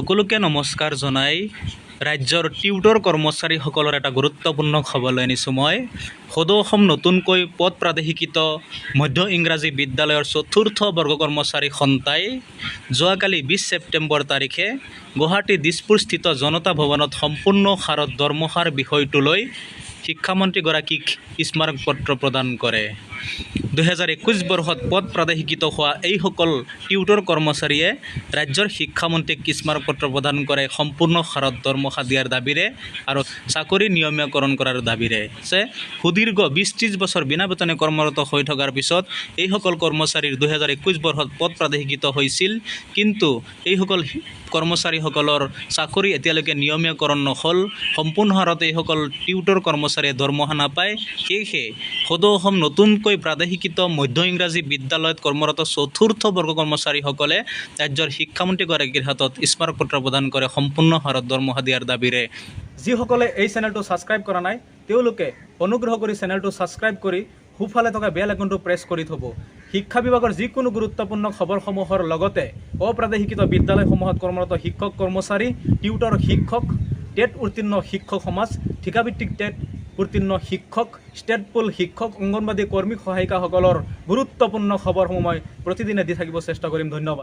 সকলোকে নমস্কাৰ জনাই ৰাজ্যৰ টিউটৰ কৰ্মচাৰীসকলৰ এটা গুৰুত্বপূৰ্ণ খবৰলৈ আনিছোঁ মই। সদৌ অসম নতুনকৈ পদ প্ৰাদেশিকৃত মধ্য ইংৰাজী বিদ্যালয়ৰ চতুৰ্থ বৰ্গ কৰ্মচাৰী সন্থাই যোৱাকালি 20 ছেপ্টেম্বৰ তাৰিখে গুৱাহাটী দিছপুৰস্থিত জনতা ভৱনত সম্পূৰ্ণ হাৰত দৰমহাৰ বিষয়টোলৈ শিক্ষামন্ত্ৰীগৰাকীক স্মাৰক পত্ৰ প্ৰদান কৰে। 2021 বৰ্ষত পদ প্ৰাদেশিকৃত হোৱা এইসকল টিউটৰ কৰ্মচাৰীয়ে ৰাজ্যৰ শিক্ষামন্ত্ৰীক স্মাৰক পত্ৰ প্ৰদান কৰে সম্পূৰ্ণ হাৰত দৰমহা দিয়াৰ দাবীৰে আৰু চাকৰি নিয়মীয়াকৰণ কৰাৰ দাবীৰে। সুদীৰ্ঘ 20-30 বছৰ বিনা বেতনে কৰ্মৰত হৈ থকাৰ পিছত এইসকল কৰ্মচাৰীৰ 2021 বৰ্ষত পদ প্ৰাদেশিকৃত হৈছিল, কিন্তু এইসকল কৰ্মচাৰীসকলৰ চাকৰি এতিয়ালৈকে নিয়মীয়াকৰণ নহ'ল। সম্পূৰ্ণ হাৰত এইসকল টিউটৰ কৰ্মচাৰীয়ে দৰমহা নাপায়। সেয়েহে সদৌ অসম নতুনকৈ প্ৰাদেশিকৃত মধ্য ইংৰাজী বিদ্যালয়ত কৰ্মৰত চতুৰ্থ বৰ্গ কৰ্মচাৰীসকলে ৰাজ্যৰ শিক্ষামন্ত্ৰীগৰাকীৰ হাতত স্মাৰক পত্ৰ প্ৰদান কৰে সম্পূৰ্ণ হাৰত দৰমহা দিয়াৰ দাবীৰে। যিসকলে এই চেনেলটো ছাবস্ক্ৰাইব কৰা নাই তেওঁলোকে অনুগ্ৰহ কৰি চেনেলটো ছাবস্ক্ৰাইব কৰি সোঁফালে থকা বেল আইকনটো প্ৰেছ কৰি থ'ব। শিক্ষা বিভাগৰ যিকোনো গুৰুত্বপূৰ্ণ খবৰসমূহৰ লগতে অপ্ৰাদেশিকৃত বিদ্যালয়সমূহত কৰ্মৰত শিক্ষক কৰ্মচাৰী, টিউটৰ শিক্ষক, টেট উত্তীৰ্ণ শিক্ষক সমাজ, ঠিকাভিত্তিক টেট উত্তীৰ্ণ শিক্ষক, ষ্টেট পুল শিক্ষক, অংগনবাদী কৰ্মী সহায়িকাসকলৰ গুৰুত্বপূৰ্ণ খবৰসমূহ মই প্ৰতিদিনে দি থাকিব চেষ্টা কৰিম। ধন্যবাদ।